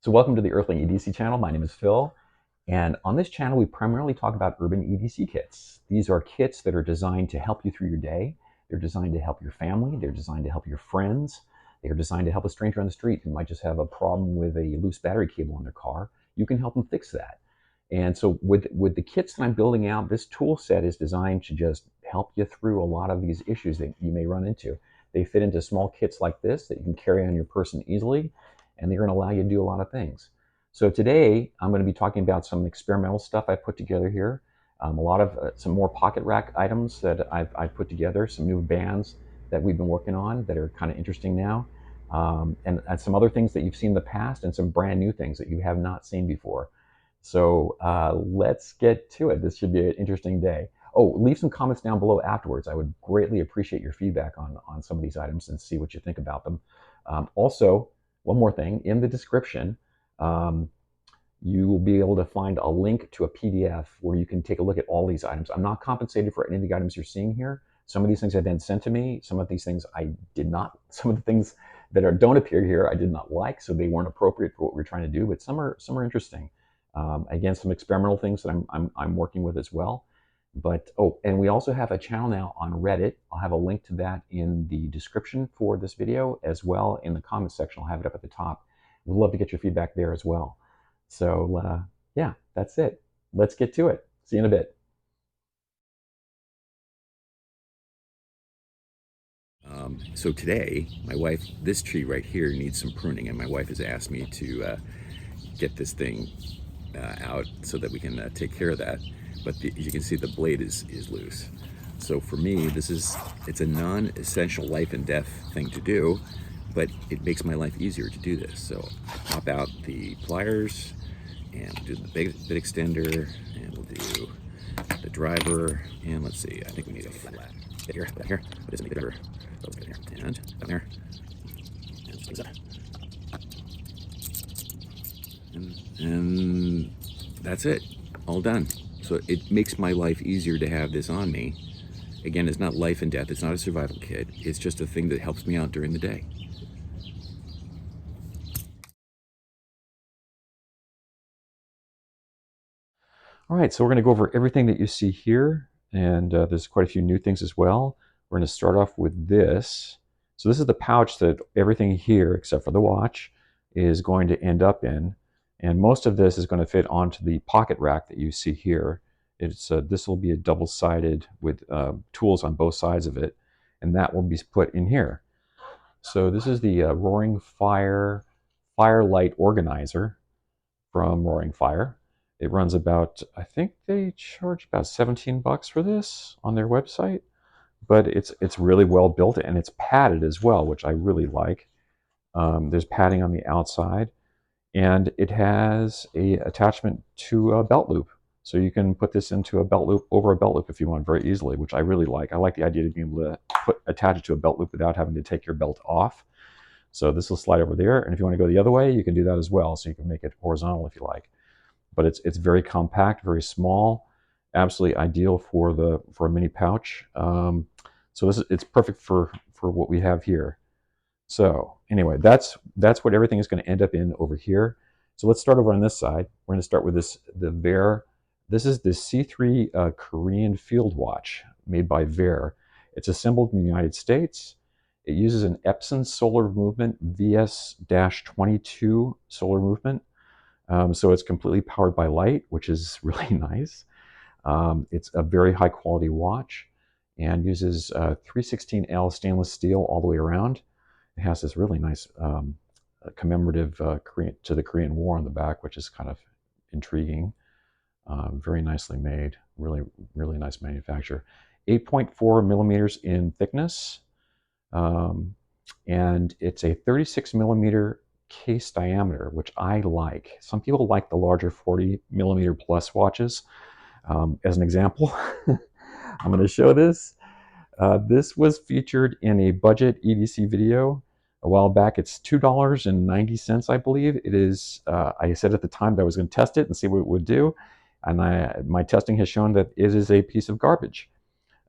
So welcome to the Earthling EDC channel. My name is Phil, and on this channel we primarily talk about urban EDC kits. These are kits that are designed to help you through your day. They're designed to help your family. They're designed to help your friends. They are designed to help a stranger on the street who might just have a problem with a loose battery cable in their car. You can help them fix that. And so with the kits that I'm building out, this tool set is designed to just help you through a lot of these issues that you may run into. They fit into small kits like this that you can carry on your person easily, and they're going to allow you to do a lot of things. So today I'm going to be talking about some experimental stuff I put together here, a lot of some more pocket rack items that I've put together, some new bands that we've been working on that are kind of interesting now, and some other things that you've seen in the past, and some brand new things that you have not seen before. So let's get to it. This should be an interesting day. Oh, leave some comments down below afterwards. I would greatly appreciate your feedback on some of these items and see what you think about them. Also, one more thing, in the description, you will be able to find a link to a PDF where you can take a look at all these items. I'm not compensated for any of the items you're seeing here. Some of these things have been sent to me. Some of these things I did not. Some of the things that don't appear here I did not like, so they weren't appropriate for what we're trying to do, but some are interesting. Again, some experimental things that I'm working with as well. But oh, and we also have a channel now on Reddit. I'll have a link to that in the description for this video, as well in the comments section. I'll have it up at the top. We'd love to get your feedback there as well. So yeah, that's it. Let's get to it. See you in a bit. So today, my wife, this tree right here needs some pruning, and my wife has asked me to get this thing out so that we can take care of that. But as you can see, the blade is loose. So for me, it's a non-essential life and death thing to do, but it makes my life easier to do this. So I pop out the pliers and do the bit extender, and we'll do the driver, and let's see, I think we need a flat here, back here, what is it, the driver, here, and down there, and things up. And that's it, all done. So it makes my life easier to have this on me. Again, it's not life and death, it's not a survival kit, it's just a thing that helps me out during the day. All right, so we're going to go over everything that you see here, and there's quite a few new things as well. We're going to start off with this. So this is the pouch that everything here, except for the watch, is going to end up in. And most of this is going to fit onto the pocket rack that you see here. This will be a double-sided with tools on both sides of it, and that will be put in here. So this is the Roaring Fire Firelight Organizer from Roaring Fire. It runs about, I think they charge about 17 bucks for this on their website, but it's really well built, and it's padded as well, which I really like. There's padding on the outside, and it has a attachment to a belt loop. So you can put this into a belt loop, over a belt loop if you want, very easily, which I really like. I like the idea of being able to attach it to a belt loop without having to take your belt off. So this will slide over there, and if you want to go the other way, you can do that as well. So you can make it horizontal if you like. But it's very compact, very small, absolutely ideal for a mini pouch. So it's perfect for what we have here. So anyway, that's what everything is going to end up in over here. So let's start over on this side. We're going to start with the Vaer. This is the C3 Korean field watch made by Vaer. It's assembled in the United States. It uses an Epson solar movement VS-22 solar movement. So it's completely powered by light, which is really nice. It's a very high quality watch and uses 316L stainless steel all the way around. It has this really nice commemorative to the Korean War on the back, which is kind of intriguing. Very nicely made, really, really nice manufacture. 8.4 millimeters in thickness, and it's a 36 millimeter case diameter, which I like. Some people like the larger 40 millimeter plus watches. As an example, I'm going to show this. This was featured in a budget EDC video a while back. It's $2.90, I believe. It is. I said at the time that I was going to test it and see what it would do, and my testing has shown that it is a piece of garbage.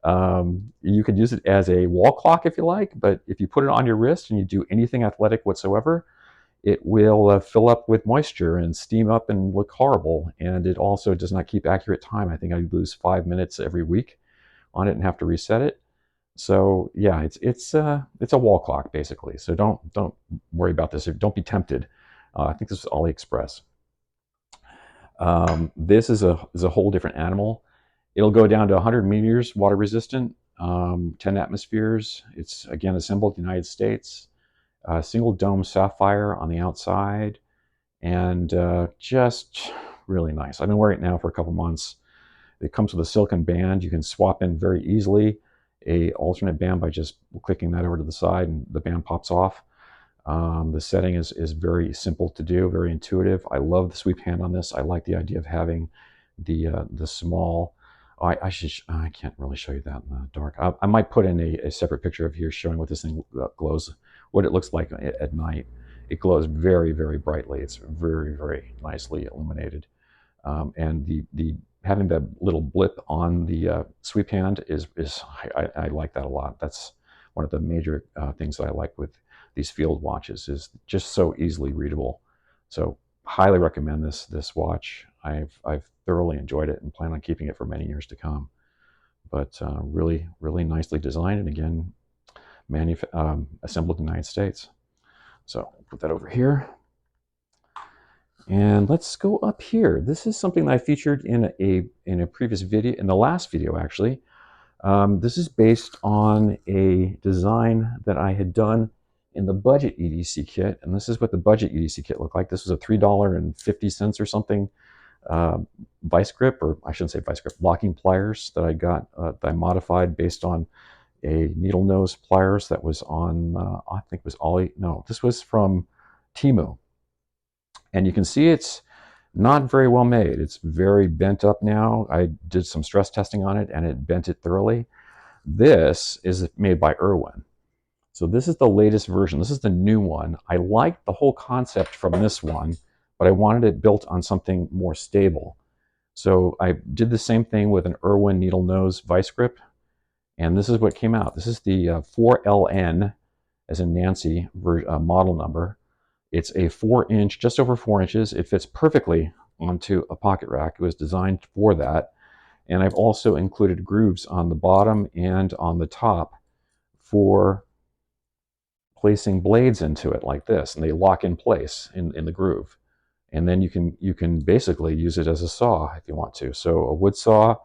You could use it as a wall clock if you like, but if you put it on your wrist and you do anything athletic whatsoever, it will fill up with moisture and steam up and look horrible. And it also does not keep accurate time. I think I lose 5 minutes every week on it and have to reset it. So yeah, it's a wall clock basically. So don't worry about this. Don't be tempted. I think this is AliExpress. This is a whole different animal. It'll go down to 100 meters, water resistant, 10 atmospheres. It's again assembled in the United States. Single dome sapphire on the outside, and just really nice. I've been wearing it now for a couple months. It comes with a silicone band. You can swap in very easily a alternate band by just clicking that over to the side, and the band pops off. The setting is very simple to do, very intuitive. I love the sweep hand on this. I like the idea of having the small. Oh, I can't really show you that in the dark. I might put in a separate picture of here showing what this thing glows, what it looks like at night. It glows very, very brightly. It's very, very nicely illuminated. And the having that little blip on the sweep hand is I like that a lot. That's one of the major things that I like with these field watches, is just so easily readable. So highly recommend this watch. I've thoroughly enjoyed it and plan on keeping it for many years to come. But really, really nicely designed, and again, assembled in the United States. So put that over here. And let's go up here. This is something that I featured in a previous video, in the last video actually. This is based on a design that I had done in the budget EDC kit, and this is what the budget EDC kit looked like. This was a $3.50 or something vice grip, or I shouldn't say vice grip, locking pliers that I got, that I modified based on a needle nose pliers that was on, I think it was this was from Temu. And you can see it's not very well made. It's very bent up now. I did some stress testing on it and it bent it thoroughly. This is made by Irwin. So this is the latest version. This is the new one. I liked the whole concept from this one, but I wanted it built on something more stable. So I did the same thing with an Irwin needle nose vice grip, and this is what came out. This is the 4LN, as in Nancy, model number. It's a 4-inch, just over 4 inches. It fits perfectly onto a pocket rack. It was designed for that. And I've also included grooves on the bottom and on the top for placing blades into it like this, and they lock in place in the groove. And then you can basically use it as a saw if you want to. So a wood saw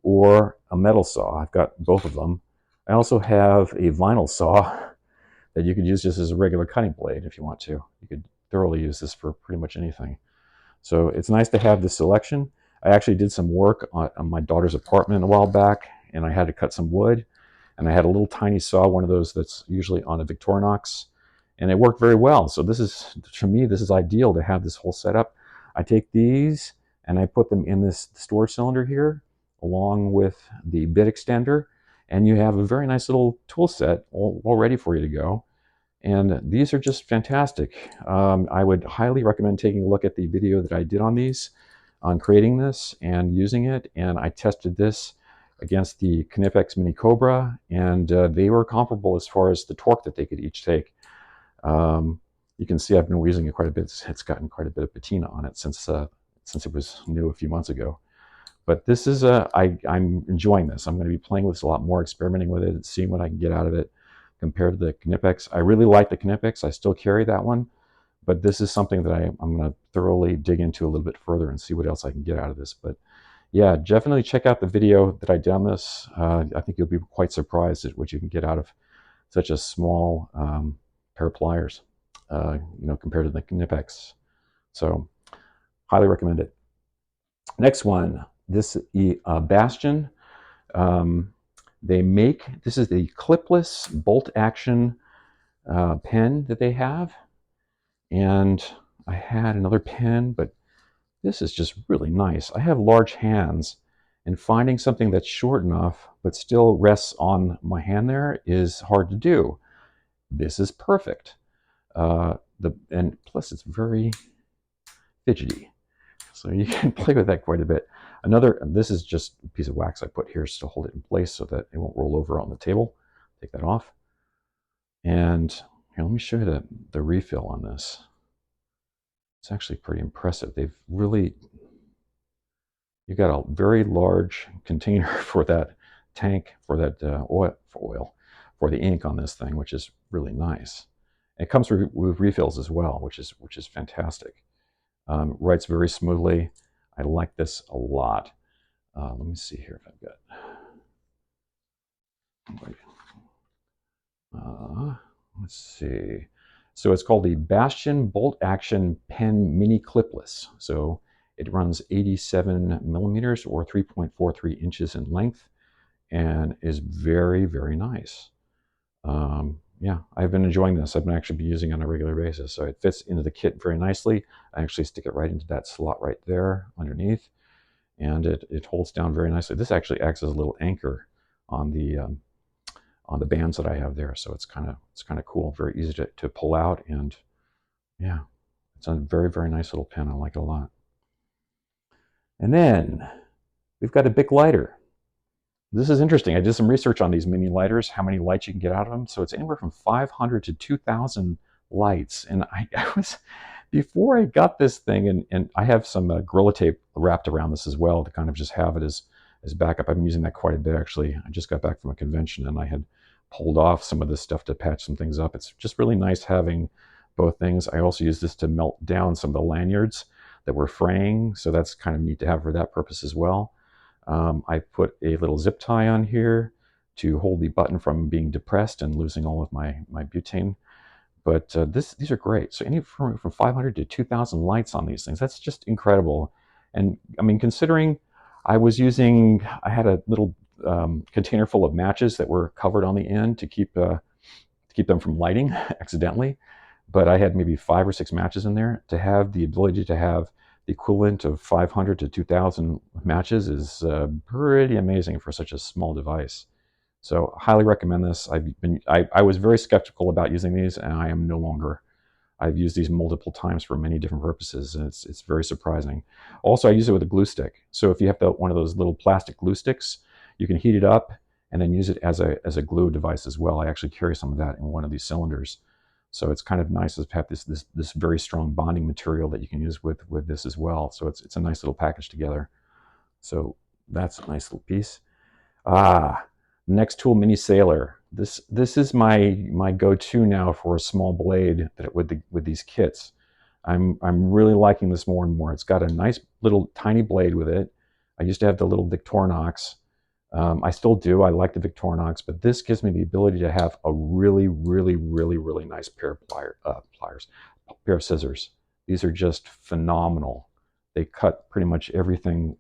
or a metal saw. I've got both of them. I also have a vinyl saw that you could use just as a regular cutting blade if you want to. You could thoroughly use this for pretty much anything. So it's nice to have this selection. I actually did some work on my daughter's apartment a while back, and I had to cut some wood, and I had a little tiny saw, one of those that's usually on a Victorinox, and it worked very well. So this is, to me, this is ideal to have this whole setup. I take these and I put them in this storage cylinder here, along with the bit extender, and you have a very nice little tool set all ready for you to go. And these are just fantastic. I would highly recommend taking a look at the video that I did on these, on creating this and using it. And I tested this against the Knipex Mini Cobra, and they were comparable as far as the torque that they could each take. You can see I've been using it quite a bit. It's gotten quite a bit of patina on it since it was new a few months ago. But this is I'm enjoying this. I'm going to be playing with this a lot more, experimenting with it, and seeing what I can get out of it compared to the Knipex. I really like the Knipex. I still carry that one, but this is something that I'm going to thoroughly dig into a little bit further and see what else I can get out of this. But yeah, definitely check out the video that I did on this. I think you'll be quite surprised at what you can get out of such a small pair of pliers, compared to the Knipex. So highly recommend it. Next one, this Bastion. This is the clipless bolt action pen that they have. And I had another pen, but this is just really nice. I have large hands, and finding something that's short enough but still rests on my hand there is hard to do. This is perfect. And plus it's very fidgety, so you can play with that quite a bit. This is just a piece of wax I put here to hold it in place so that it won't roll over on the table. Take that off. And here, let me show you the refill on this. It's actually pretty impressive. They've really, you got a very large container for that tank, for that for the ink on this thing, which is really nice. It comes with refills as well, which is fantastic. Writes very smoothly. I like this a lot. Let me see here if I've got. Let's see. So it's called the Bastion Bolt Action Pen Mini Clipless. So it runs 87 millimeters or 3.43 inches in length and is very, very nice. Yeah, I've been enjoying this. I've been actually using it on a regular basis. So it fits into the kit very nicely. I actually stick it right into that slot right there underneath, and it holds down very nicely. This actually acts as a little anchor on the bands that I have there. So it's kind of cool, very easy to pull out, and yeah, it's a very, very nice little pen. I like it a lot. And then we've got a Bic lighter. This is interesting. I did some research on these mini lighters, how many lights you can get out of them. So it's anywhere from 500 to 2,000 lights. And I was, before I got this thing, and I have some Gorilla Tape wrapped around this as well to kind of just have it as backup. I've been using that quite a bit, actually. I just got back from a convention and I had pulled off some of this stuff to patch some things up. It's just really nice having both things. I also use this to melt down some of the lanyards that were fraying, so that's kind of neat to have for that purpose as well. I put a little zip tie on here to hold the button from being depressed and losing all of my butane. But these are great. So any from 500 to 2,000 lights on these things. That's just incredible. And I mean, considering I had a little container full of matches that were covered on the end to keep them from lighting accidentally. But I had maybe 5 or 6 matches in there. To have the ability to have the equivalent of 500 to 2,000 matches is pretty amazing for such a small device. So highly recommend this. I was very skeptical about using these, and I am no longer. I've used these multiple times for many different purposes, and it's very surprising. Also, I use it with a glue stick. So if you have one of those little plastic glue sticks, you can heat it up and then use it as a glue device as well. I actually carry some of that in one of these cylinders. So it's kind of nice to have this very strong bonding material that you can use with this as well. So it's a nice little package together. So that's a nice little piece. Next tool, Mini Sailor. This is my go-to now for a small blade with these kits. I'm really liking this more and more. It's got a nice little tiny blade with it. I used to have the little Victorinox. I still do. I like the Victorinox, but this gives me the ability to have a really, really, really, really nice pair of pliers, pair of scissors. These are just phenomenal. They cut pretty much everything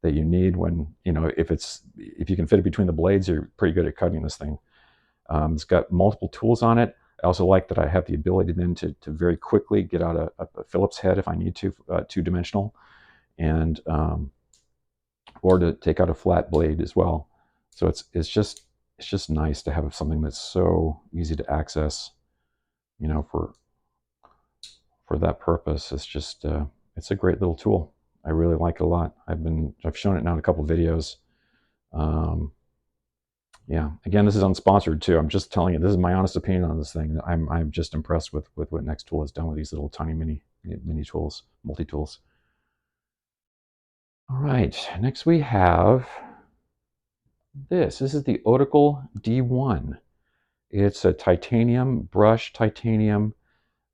that you need when, if you can fit it between the blades, you're pretty good at cutting this thing. It's got multiple tools on it. I also like that I have the ability then to very quickly get out a Phillips head if I need to, two-dimensional, and or to take out a flat blade as well. So it's just nice to have something that's so easy to access, for that purpose. It's just it's a great little tool. I really like it a lot. I've shown it now in a couple of videos. Yeah, again, this is unsponsored too. I'm just telling you, this is my honest opinion on this thing. I'm just impressed with what Nextool has done with these little tiny mini tools, multi-tools. All right, next we have this. This is the Otical D1. It's a titanium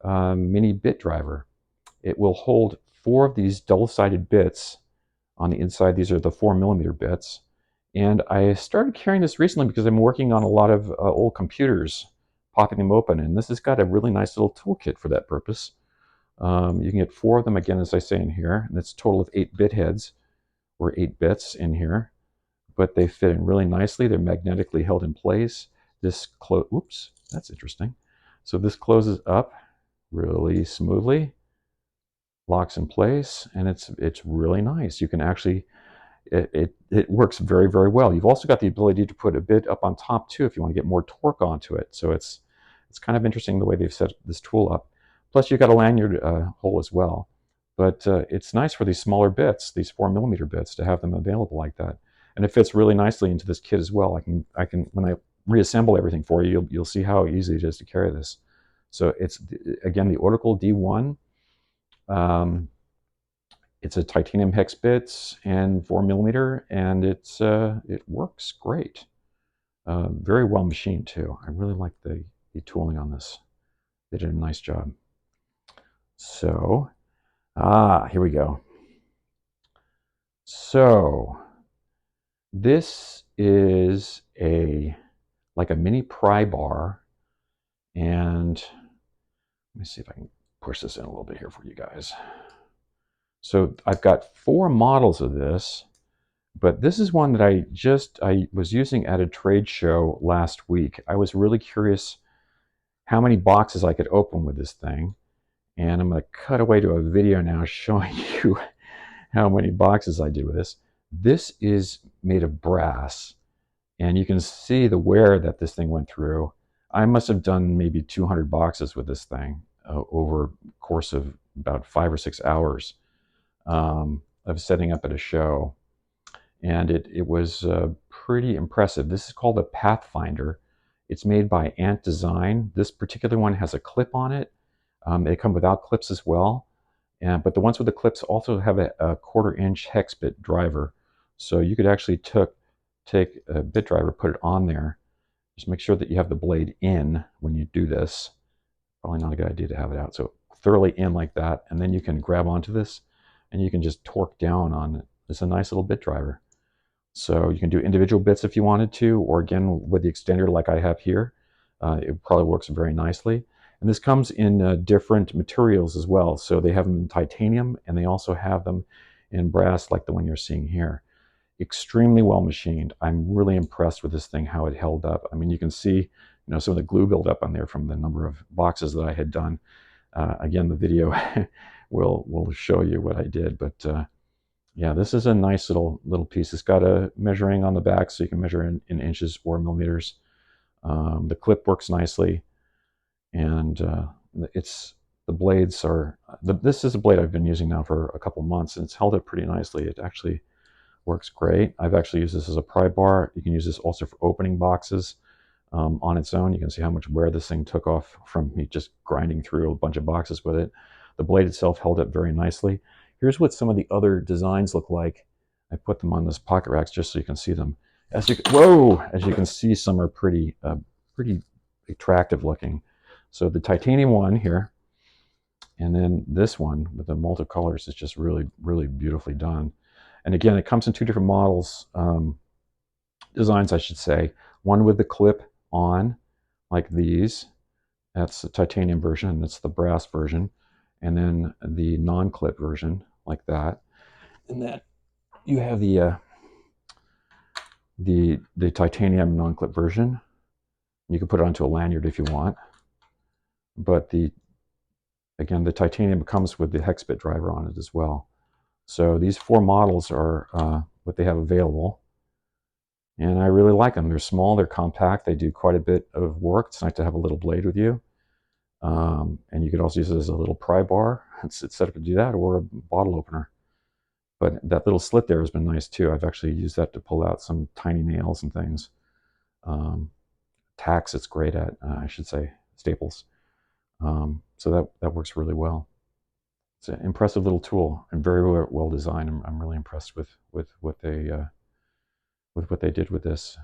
mini bit driver. It will hold 4 of these double-sided bits on the inside. These are the 4mm bits. And I started carrying this recently because I'm working on a lot of old computers, popping them open. And this has got a really nice little toolkit for that purpose. You can get 4 of them, again, as I say in here. And it's a total of 8 bit heads, or 8 bits in here. But they fit in really nicely. They're magnetically held in place. Oops, that's interesting. So this closes up really smoothly, locks in place, and it's really nice. You can actually, it works very, very well. You've also got the ability to put a bit up on top too if you want to get more torque onto it. So it's kind of interesting the way they've set this tool up. Plus you've got a lanyard hole as well. But it's nice for these smaller bits, these 4mm bits, to have them available like that. And it fits really nicely into this kit as well. I can when I reassemble everything for you, you'll see how easy it is to carry this. So it's, again, the Otical D1. It's a titanium hex bits and 4mm, and it works great. Very well machined too. I really like the tooling on this. They did a nice job. So, here we go. So, this is like a mini pry bar, and let me see if I can push this in a little bit here for you guys. So I've got 4 models of this, but this is one that I was using at a trade show last week. I was really curious how many boxes I could open with this thing, and I'm going to cut away to a video now showing you how many boxes I did with this. This is made of brass, and you can see the wear that this thing went through. I must have done maybe 200 boxes with this thing over the course of about 5 or 6 hours of setting up at a show. And it was pretty impressive. This is called a Pathfinder. It's made by Ant Design. This particular one has a clip on it. They come without clips as well. But the ones with the clips also have a 1/4-inch hex bit driver. So you could actually take a bit driver, put it on there. Just make sure that you have the blade in when you do this. Probably not a good idea to have it out. So thoroughly in like that, and then you can grab onto this and you can just torque down on it. It's a nice little bit driver. So you can do individual bits if you wanted to, or again with the extender like I have here. It probably works very nicely. And this comes in different materials as well. So they have them in titanium, and they also have them in brass like the one you're seeing here. Extremely well machined. I'm really impressed with this thing, how it held up. I mean, you can see, some of the glue buildup on there from the number of boxes that I had done. Again, the video will show you what I did, but yeah, this is a nice little piece. It's got a measuring on the back, so you can measure in inches or millimeters. The clip works nicely, and the blades are. This is a blade I've been using now for a couple months, and it's held up pretty nicely. It actually works great. I've actually used this as a pry bar. You can use this also for opening boxes on its own. You can see how much wear this thing took off from me just grinding through a bunch of boxes with it. The blade itself held up very nicely. Here's what some of the other designs look like. I put them on this pocket racks just so you can see them. As you can see, some are pretty attractive looking. So the titanium one here, and then this one with the multicolors is just really, really beautifully done. And again, it comes in 2 different models, designs I should say. One with the clip on, like these. That's the titanium version, and that's the brass version. And then the non-clip version, like that. And then you have the titanium non-clip version. You can put it onto a lanyard if you want. But again, the titanium comes with the hex bit driver on it as well. So these 4 models are what they have available. And I really like them. They're small, they're compact, they do quite a bit of work. It's nice to have a little blade with you. And you could also use it as a little pry bar. It's set up to do that, or a bottle opener. But that little slit there has been nice too. I've actually used that to pull out some tiny nails and things. Tacks it's great at, I should say, staples. So that works really well. It's an impressive little tool and very well designed. I'm really impressed with what they did with this.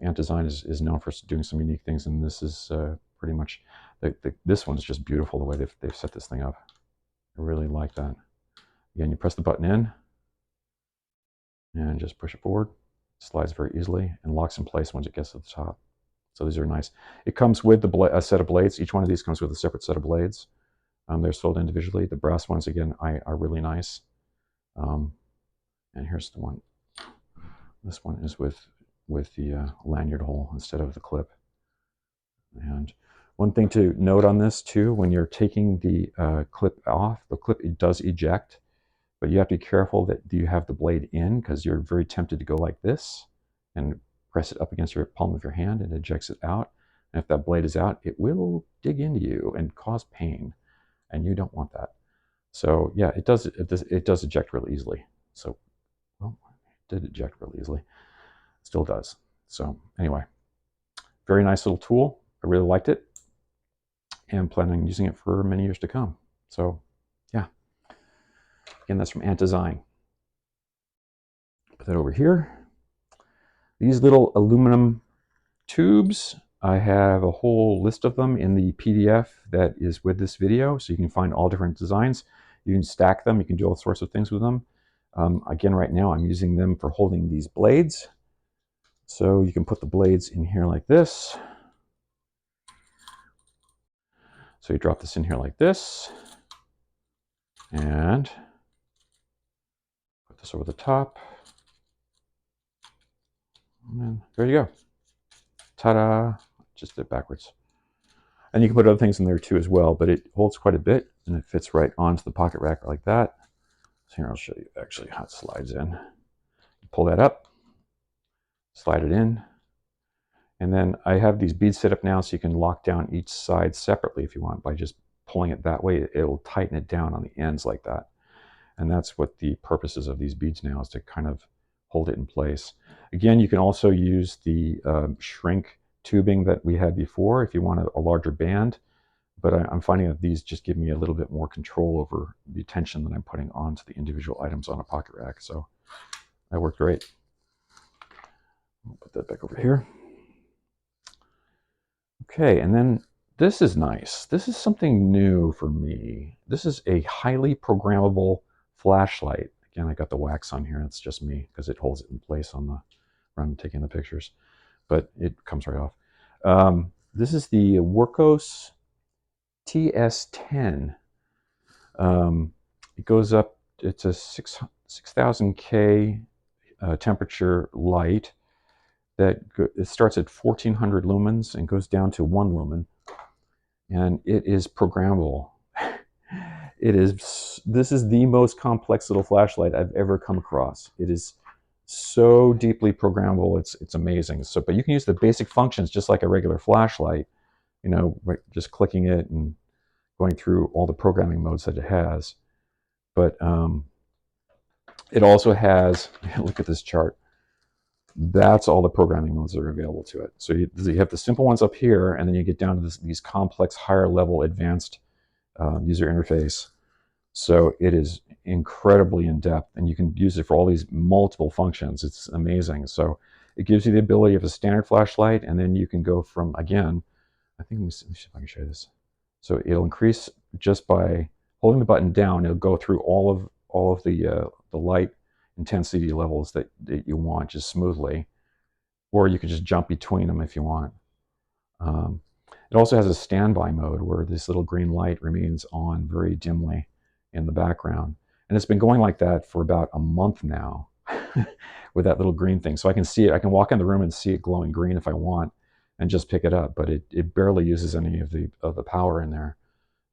Ant Design is known for doing some unique things, and this is pretty much this one's just beautiful the way they've set this thing up. I really like that. Again, you press the button in and just push it forward. It slides very easily and locks in place once it gets to the top. So these are nice. It comes with a set of blades. Each one of these comes with a separate set of blades. They're sold individually. The brass ones, again, are really nice. And here's the one. This one is with the lanyard hole instead of the clip. And one thing to note on this too, when you're taking the clip off, the clip, it does eject, but you have to be careful that you have the blade in, because you're very tempted to go like this and press it up against your palm of your hand, and it ejects it out. And if that blade is out, it will dig into you and cause pain, and you don't want that. So yeah, it does eject really easily. So, well, it did eject really easily. Still does. So anyway, very nice little tool. I really liked it, and planning on using it for many years to come. So yeah, Again, that's from Ant Design. Put that over here. These little aluminum tubes, I have a whole list of them in the PDF that is with this video, so you can find all different designs. You can stack them, you can do all sorts of things with them. Again, right now I'm using them for holding these blades. So you can put the blades in here like this. So you drop this in here like this, and put this over the top. And there you go. Ta-da! Just did it backwards. And you can put other things in there too as well, but it holds quite a bit and it fits right onto the pocket rack like that. So here I'll show you actually how it slides in. Pull that up, slide it in, and then I have these beads set up now so you can lock down each side separately if you want. By just pulling it that way, it will tighten it down on the ends like that. And that's what the purposes of these beads now is, to kind of hold it in place. Again, you can also use the shrink tubing that we had before if you want a larger band, but I'm finding that these just give me a little bit more control over the tension that I'm putting onto the individual items on a pocket rack. So that worked great. I'll put that back over here. Okay, and then this is nice. This is something new for me. This is a highly programmable flashlight. Again, I got the wax on here. It's just me because it holds it in place on the when I'm taking the pictures, but it comes right off. This is the Workos TS10. It goes up. It's a 6,000 K temperature light that it starts at 1400 lumens and goes down to 1 lumen, and it is programmable. This is the most complex little flashlight I've ever come across. It is so deeply programmable. It's amazing. So, but you can use the basic functions just like a regular flashlight, you know, just clicking it and going through all the programming modes that it has. But it also has, look at this chart. That's all the programming modes that are available to it. So you have the simple ones up here, and then you get down to these complex, higher level, advanced user interface. So it is incredibly in depth, and you can use it for all these multiple functions. It's amazing. So it gives you the ability of a standard flashlight, and then you can go from, again, I think, let me see if I can show you this. So it'll increase just by holding the button down. It'll go through all of the light intensity levels that you want just smoothly, or you can just jump between them if you want. It also has a standby mode where this little green light remains on very dimly in the background, and it's been going like that for about a month now with that little green thing. So I can see it. I can walk in the room and see it glowing green if I want and just pick it up, but it barely uses any of the power in there.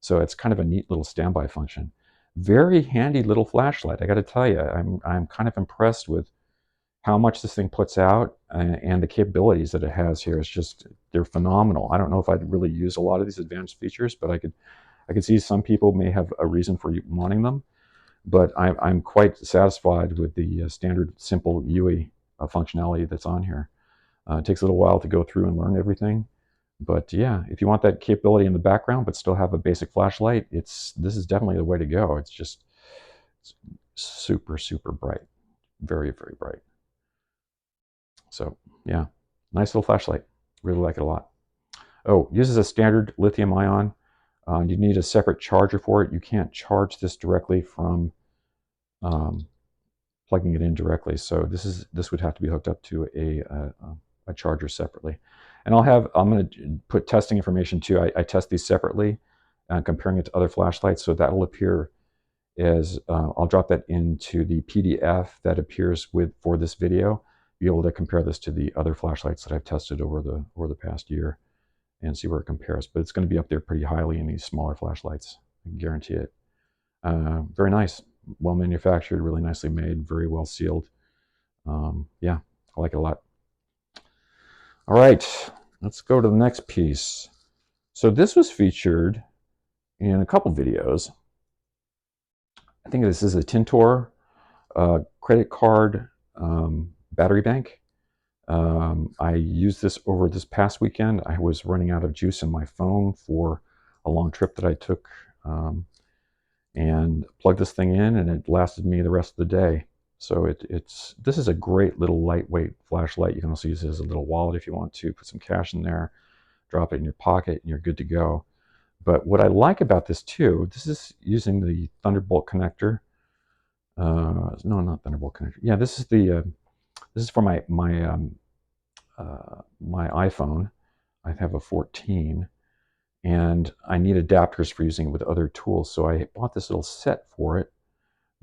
So it's kind of a neat little standby function. Very handy little flashlight. I got to tell you, I'm kind of impressed with how much this thing puts out, and the capabilities that it has here is just, they're phenomenal. I don't know if I'd really use a lot of these advanced features, but I could see some people may have a reason for wanting them. But I'm quite satisfied with the standard simple UI functionality that's on here. It takes a little while to go through and learn everything. But yeah, if you want that capability in the background but still have a basic flashlight, this is definitely the way to go. It's just super, super bright. Very, very bright. So yeah, nice little flashlight. Really like it a lot. Oh, uses a standard lithium ion. You need a separate charger for it. You can't charge this directly from plugging it in directly. So this would have to be hooked up to a charger separately. And I'm going to put testing information too. I test these separately, comparing it to other flashlights. So that'll appear as, I'll drop that into the PDF that appears for this video. Be able to compare this to the other flashlights that I've tested over the past year and see where it compares. But it's going to be up there pretty highly in these smaller flashlights. I can guarantee it. Very nice, well manufactured, really nicely made, very well sealed. Yeah, I like it a lot. All right, let's go to the next piece. So this was featured in a couple videos. I think this is a Tinor credit card battery bank. I used this over this past weekend. I was running out of juice in my phone for a long trip that I took, and plug this thing in, and it lasted me the rest of the day. So this is a great little lightweight flashlight. You can also use it as a little wallet if you want to. Put some cash in there, drop it in your pocket, and you're good to go. But what I like about this too, this is using the Thunderbolt connector. No, not Thunderbolt connector. Yeah, this is for my iPhone. I have a 14, and I need adapters for using it with other tools. So I bought this little set for it.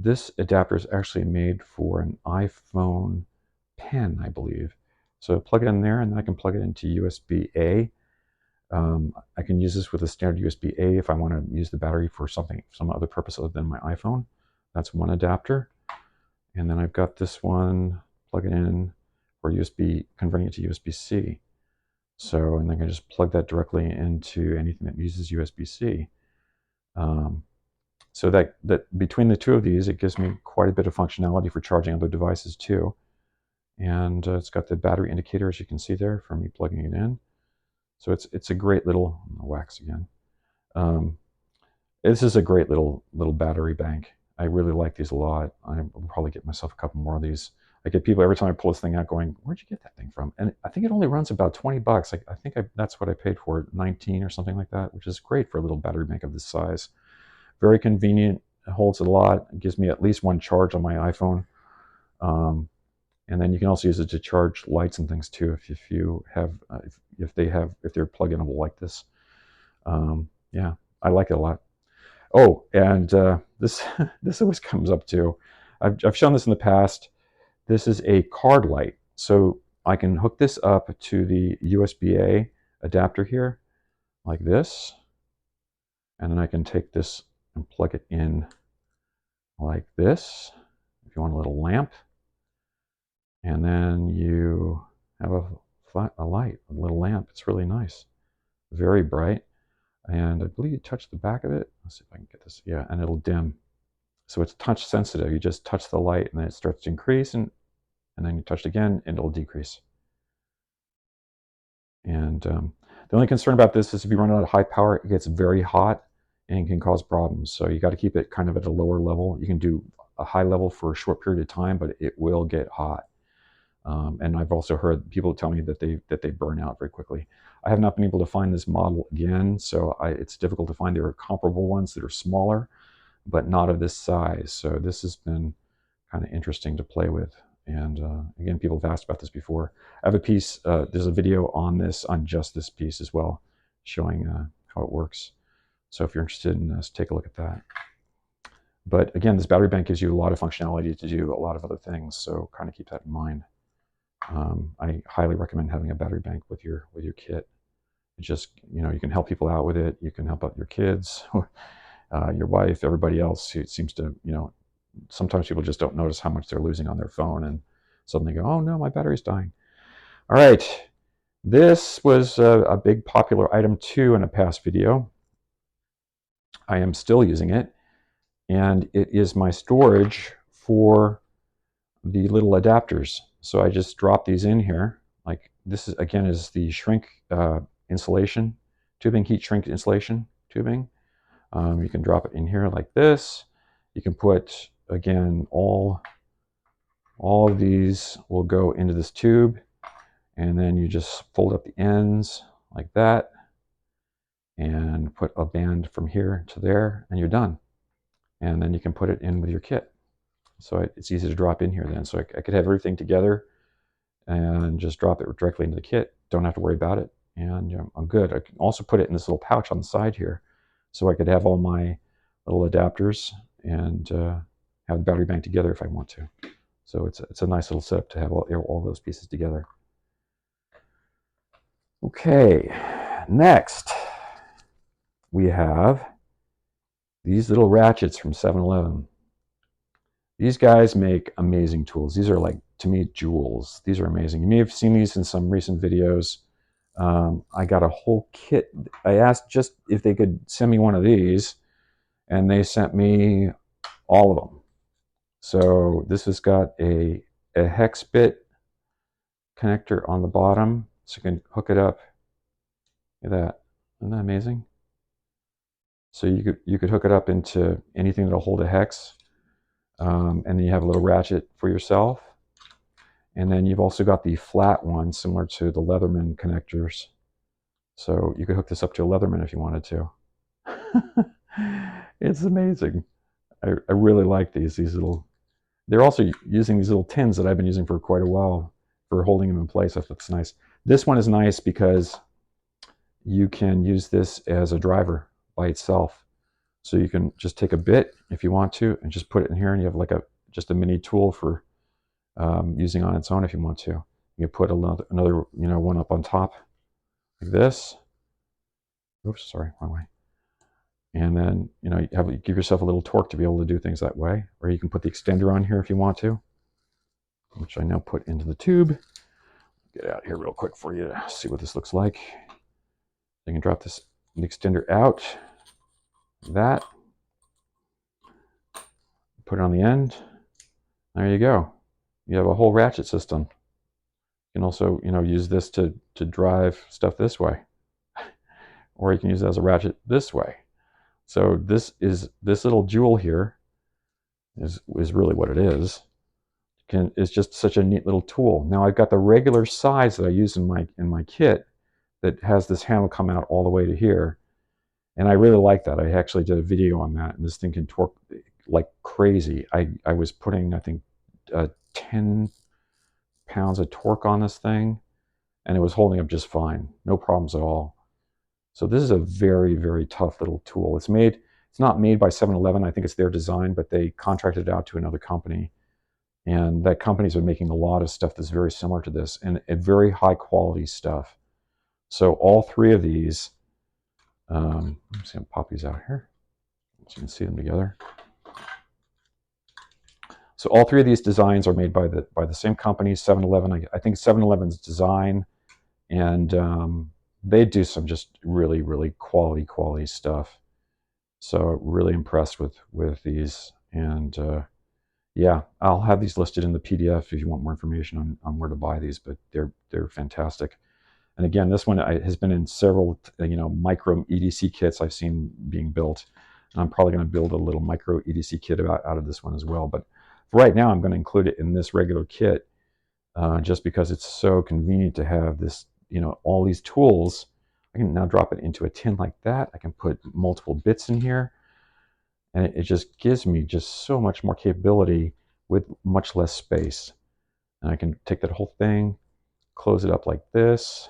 This adapter is actually made for an iPhone pen, I believe. So I plug it in there, and then I can plug it into USB-A. I can use this with a standard USB-A if I want to use the battery for some other purpose other than my iPhone. That's one adapter. And then I've got this one, plug it in for USB, converting it to USB-C. So, and then I can just plug that directly into anything that uses USB-C. So that between the two of these, it gives me quite a bit of functionality for charging other devices too. And it's got the battery indicator, as you can see there, for me plugging it in. So it's a great little wax again. This is a great little battery bank. I really like these a lot. I will probably get myself a couple more of these. I get people every time I pull this thing out going, "Where'd you get that thing from?" And I think it only runs about 20 bucks. I think that's what I paid for it, 19 or something like that, which is great for a little battery bank of this size. Very convenient. It holds a lot. It gives me at least one charge on my iPhone. And then you can also use it to charge lights and things too, if you have if they're plug-inable like this. Yeah, I like it a lot. Oh, and this this always comes up too. I've shown this in the past. This is a card light, so I can hook this up to the USB-A adapter here, like this, and then I can take this and plug it in like this. If you want a little lamp, and then you have a light, a little lamp. It's really nice, very bright, and I believe you touch the back of it. Let's see if I can get this. Yeah, and it'll dim. So it's touch sensitive. You just touch the light, and then it starts to increase, and then you touch it again, and it'll decrease. And the only concern about this is if you run it at high power, it gets very hot and can cause problems. So you got to keep it kind of at a lower level. You can do a high level for a short period of time, but it will get hot. And I've also heard people tell me that they burn out very quickly. I have not been able to find this model again, so it's difficult to find. There are comparable ones that are smaller, but not of this size. So this has been kind of interesting to play with. And again, people have asked about this before. I have a piece, there's a video on just this piece as well, showing how it works. So if you're interested in this, take a look at that. But again, this battery bank gives you a lot of functionality to do a lot of other things, so kind of keep that in mind. I highly recommend having a battery bank with your kit. It just, you can help people out with it. You can help out your kids, your wife, everybody else who seems to, sometimes people just don't notice how much they're losing on their phone and suddenly go, oh no, my battery's dying. All right, this was a big popular item too in a past video. I am still using it, and it is my storage for the little adapters. So I just drop these in here. Like this is, again, is the shrink insulation tubing, heat shrink insulation tubing. You can drop it in here like this. You can put, again, all of these will go into this tube, and then you just fold up the ends like that and put a band from here to there, and you're done. And then you can put it in with your kit. So it's easy to drop in here then. So I could have everything together and just drop it directly into the kit. Don't have to worry about it. And I'm good. I can also put it in this little pouch on the side here. So I could have all my little adapters and have the battery bank together if I want to. So it's a nice little setup to have all those pieces together. Okay, next we have these little ratchets from 7-Eleven. These guys make amazing tools. These are, like, to me, jewels. These are amazing. You may have seen these in some recent videos. I got a whole kit. I asked just if they could send me one of these, and they sent me all of them. So this has got a hex bit connector on the bottom, so you can hook it up. Look at that. Isn't that amazing? So you could hook it up into anything that'll hold a hex, and then you have a little ratchet for yourself. And then you've also got the flat one, similar to the Leatherman connectors. So you could hook this up to a Leatherman if you wanted to. It's amazing. I really like these little. They're also using these little tins that I've been using for quite a while for holding them in place. I thought that's nice. This one is nice because you can use this as a driver by itself. So you can just take a bit if you want to and just put it in here, and you have like just a mini tool for using on its own if you want to. You can put another one up on top like this. Oops, sorry, wrong way. And then you give yourself a little torque to be able to do things that way. Or you can put the extender on here if you want to, which I now put into the tube. Get out here real quick for you to see what this looks like. You can drop the extender out, that, put it on the end. There you go. You have a whole ratchet system. You can also use this to drive stuff this way, or you can use it as a ratchet this way. So this little jewel here is really what it is. Is just such a neat little tool. Now I've got the regular size that I use in my kit that has this handle come out all the way to here, and I really like that. I actually did a video on that, and this thing can torque like crazy. I was putting, I think, 10 pounds of torque on this thing, and it was holding up just fine, no problems at all. So this is a very, very tough little tool. It's not made by 7-Eleven. I think it's their design, but they contracted it out to another company. And that company's been making a lot of stuff that's very similar to this, and very high quality stuff. So all three of these, I'm just going to pop these out here so you can see them together. So all three of these designs are made by the same company, 7-Eleven. I think 7-Eleven's design, and they do some just really, really quality stuff. So really impressed with these, and yeah, I'll have these listed in the PDF if you want more information on where to buy these, but they're fantastic. And again, this one has been in several micro EDC kits I've seen being built, and I'm probably going to build a little micro EDC kit out of this one as well. But for right now, I'm going to include it in this regular kit, just because it's so convenient to have this, all these tools. I can now drop it into a tin like that. I can put multiple bits in here, and it just gives me just so much more capability with much less space. And I can take that whole thing, close it up like this.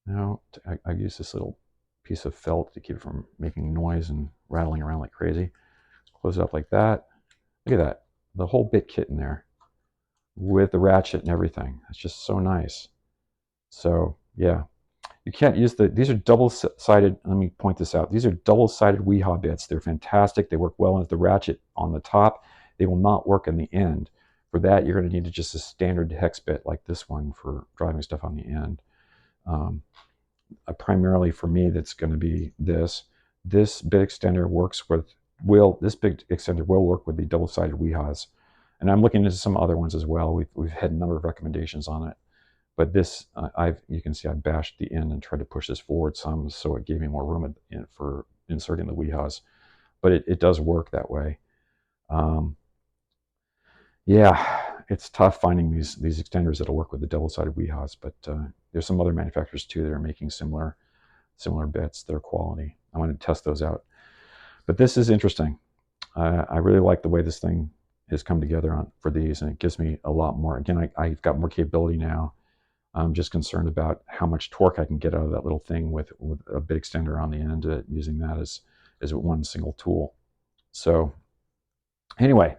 Now I use this little piece of felt to keep it from making noise and rattling around like crazy. Close it up like that. Look at that, the whole bit kit in there with the ratchet and everything. It's just so nice. So yeah, you can't use these are double-sided, let me point this out. These are double-sided WEHA bits. They're fantastic. They work well with the ratchet on the top. They will not work in the end. For that, you're going to need just a standard hex bit like this one for driving stuff on the end. Primarily for me, that's going to be this. This bit extender works with, this bit extender will work with the double-sided WEHAs. And I'm looking into some other ones as well. We've had a number of recommendations on it. But this, you can see I bashed the end and tried to push this forward some, so it gave me more room for inserting the WEHAs. But it does work that way. Yeah, it's tough finding these extenders that'll work with the double-sided WEHAs, but there's some other manufacturers too that are making similar bits that are quality. I want to test those out. But this is interesting. I really like the way this thing has come together for these, and it gives me a lot more. Again, I've got more capability now. I'm just concerned about how much torque I can get out of that little thing with a bit extender on the end, using that as one single tool. So anyway,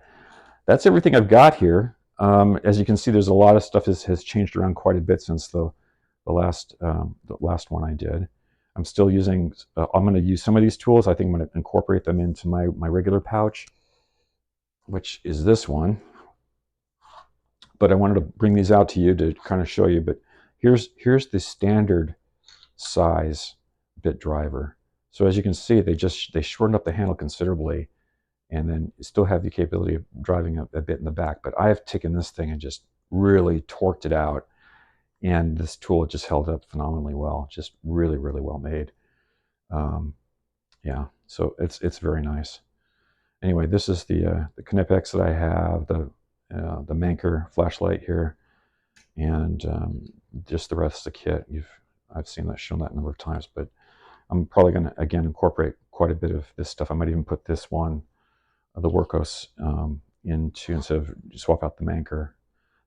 that's everything I've got here. As you can see, there's a lot of stuff has changed around quite a bit since the last one I did. I'm still using, I'm going to use some of these tools. I think I'm going to incorporate them into my regular pouch, which is this one. But I wanted to bring these out to you to kind of show you. But here's the standard size bit driver. So as you can see, they shortened up the handle considerably, and then still have the capability of driving a bit in the back. But I have taken this thing and just really torqued it out, and this tool just held up phenomenally well. Just really, really well made. Yeah, so it's very nice. Anyway, this is the Knipex that I have, the Manker flashlight here, and just the rest of the kit. I've seen that, shown that a number of times, but I'm probably going to again incorporate quite a bit of this stuff. I might even put this one, the Workos, into, instead of swap out the Manker.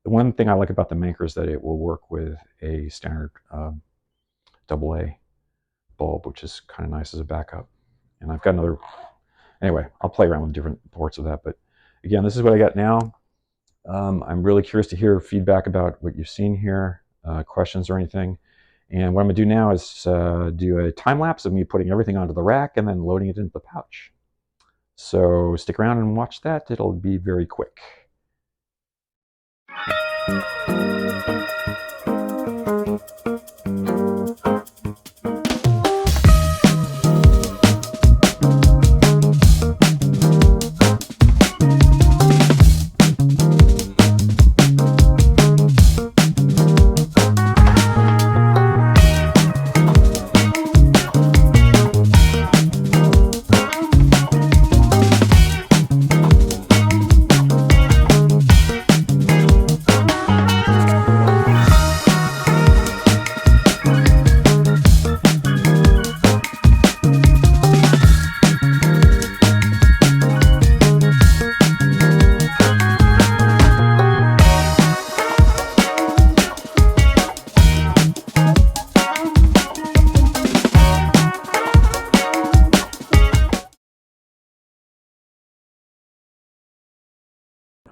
The one thing I like about the Manker is that it will work with a standard AA bulb, which is kind of nice as a backup. And I've got another. Anyway, I'll play around with different ports of that. But again, this is what I got now. I'm really curious to hear feedback about what you've seen here, questions or anything. And what I'm going to do now is do a time lapse of me putting everything onto the rack and then loading it into the pouch. So stick around and watch that. It'll be very quick.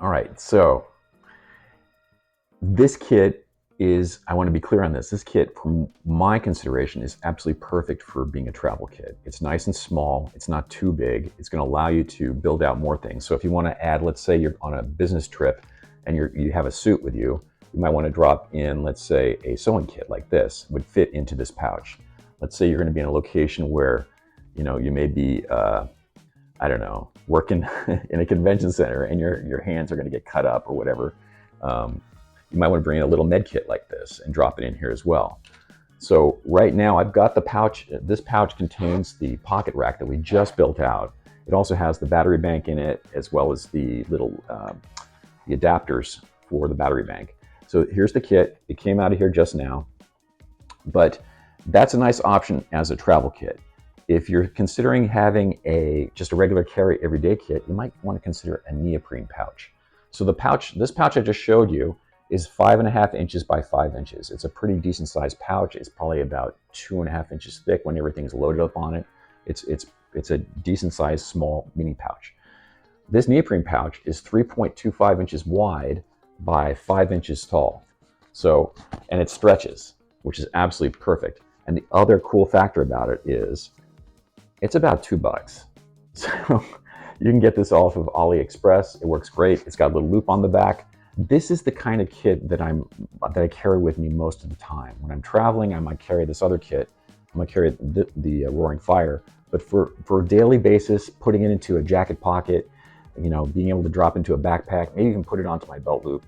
All right, so this kit is, I want to be clear on this kit, from my consideration, is absolutely perfect for being a travel kit. It's nice and small, it's not too big, it's going to allow you to build out more things. So if you want to add, let's say you're on a business trip and you have a suit with you, you might want to drop in, let's say, a sewing kit like this would fit into this pouch. Let's say you're going to be in a location where, you may be, I don't know, working in a convention center and your hands are going to get cut up or whatever. You might want to bring in a little med kit like this and drop it in here as well. So right now I've got the pouch. This pouch contains the pocket rack that we just built out. It also has the battery bank in it, as well as the little the adapters for the battery bank. So here's the kit. It came out of here just now, but that's a nice option as a travel kit. If you're considering having just a regular carry everyday kit, you might want to consider a neoprene pouch. So this pouch I just showed you is 5.5 inches by 5 inches. It's a pretty decent sized pouch. It's probably about 2.5 inches thick when everything's loaded up on it. It's a decent sized small mini pouch. This neoprene pouch is 3.25 inches wide by 5 inches tall. So, and it stretches, which is absolutely perfect. And the other cool factor about it is it's about $2. So you can get this off of AliExpress. It works great. It's got a little loop on the back. This is the kind of kit that I carry with me most of the time. When I'm traveling, I might carry this other kit. I might carry the Roaring Fire. But for a daily basis, putting it into a jacket pocket, being able to drop into a backpack, maybe even put it onto my belt loop,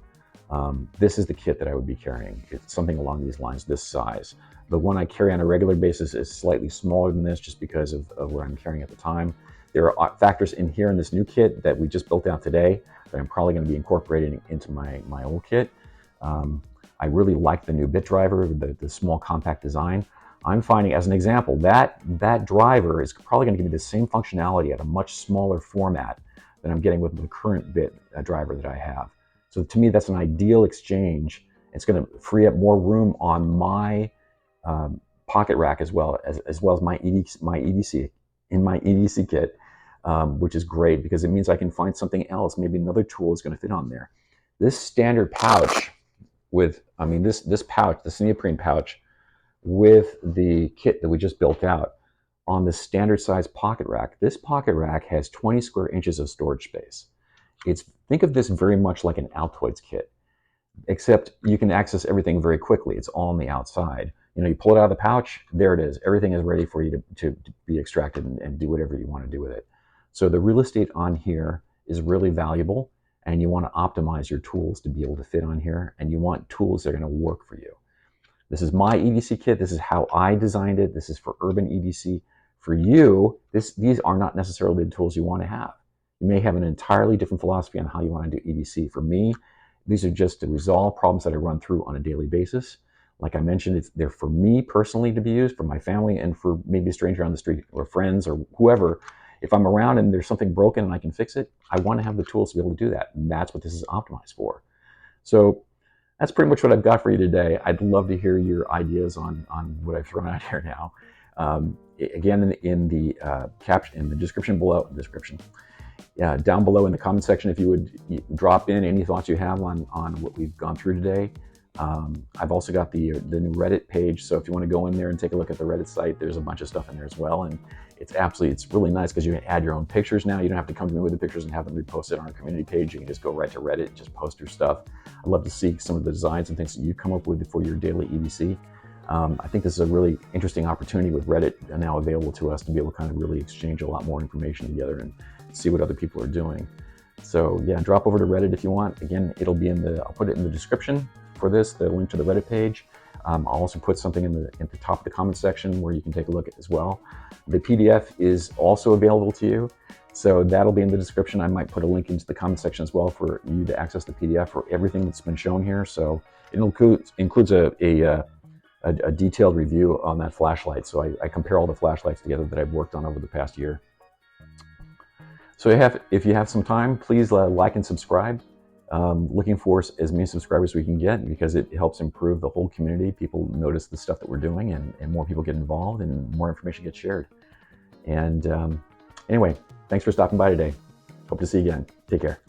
this is the kit that I would be carrying. It's something along these lines, this size. The one I carry on a regular basis is slightly smaller than this, just because of what I'm carrying at the time. There are factors in here in this new kit that we just built out today that I'm probably going to be incorporating into my old kit. I really like the new bit driver, the small compact design. I'm finding, as an example, that driver is probably going to give me the same functionality at a much smaller format than I'm getting with the current bit driver that I have. So to me, that's an ideal exchange. It's going to free up more room on my pocket rack as well as my EDC kit, which is great because it means I can find something else. Maybe another tool is going to fit on there. This standard pouch with, this pouch, this neoprene pouch with the kit that we just built out on the standard size pocket rack. This pocket rack has 20 square inches of storage space. Think of this very much like an Altoids kit, except you can access everything very quickly. It's all on the outside. You pull it out of the pouch, there it is. Everything is ready for you to be extracted and do whatever you want to do with it. So the real estate on here is really valuable, and you want to optimize your tools to be able to fit on here, and you want tools that are going to work for you. This is my EDC kit. This is how I designed it. This is for urban EDC. For you, these are not necessarily the tools you want to have. You may have an entirely different philosophy on how you want to do EDC. For me, these are just to resolve problems that I run through on a daily basis. Like I mentioned, they're for me personally to be used, for my family, and for maybe a stranger on the street or friends or whoever. If I'm around and there's something broken and I can fix it, I want to have the tools to be able to do that. And that's what this is optimized for. So that's pretty much what I've got for you today. I'd love to hear your ideas on what I've thrown out here now. Again, in the description below, down below in the comment section, if you would drop in any thoughts you have on what we've gone through today. I've also got the new Reddit page, so if you want to go in there and take a look at the Reddit site, there's a bunch of stuff in there as well, and it's really nice because you can add your own pictures now. You don't have to come to me with the pictures and have them reposted on our community page. You can just go right to Reddit and just post your stuff. I'd love to see some of the designs and things that you come up with for your daily EDC. I think this is a really interesting opportunity with Reddit now available to us to be able to kind of really exchange a lot more information together and see what other people are doing. So yeah, drop over to Reddit if you want. Again, it'll be I'll put it in the description for this, the link to the Reddit page. I'll also put something at the top of the comment section where you can take a look at as well. The PDF is also available to you, so that'll be in the description. I might put a link into the comment section as well for you to access the PDF for everything that's been shown here. So it includes a detailed review on that flashlight. So I compare all the flashlights together that I've worked on over the past year. So if you have some time, please like and subscribe. Looking for as many subscribers as we can get, because it helps improve the whole community. People notice the stuff that we're doing, and more people get involved and more information gets shared. And anyway, thanks for stopping by today. Hope to see you again. Take care.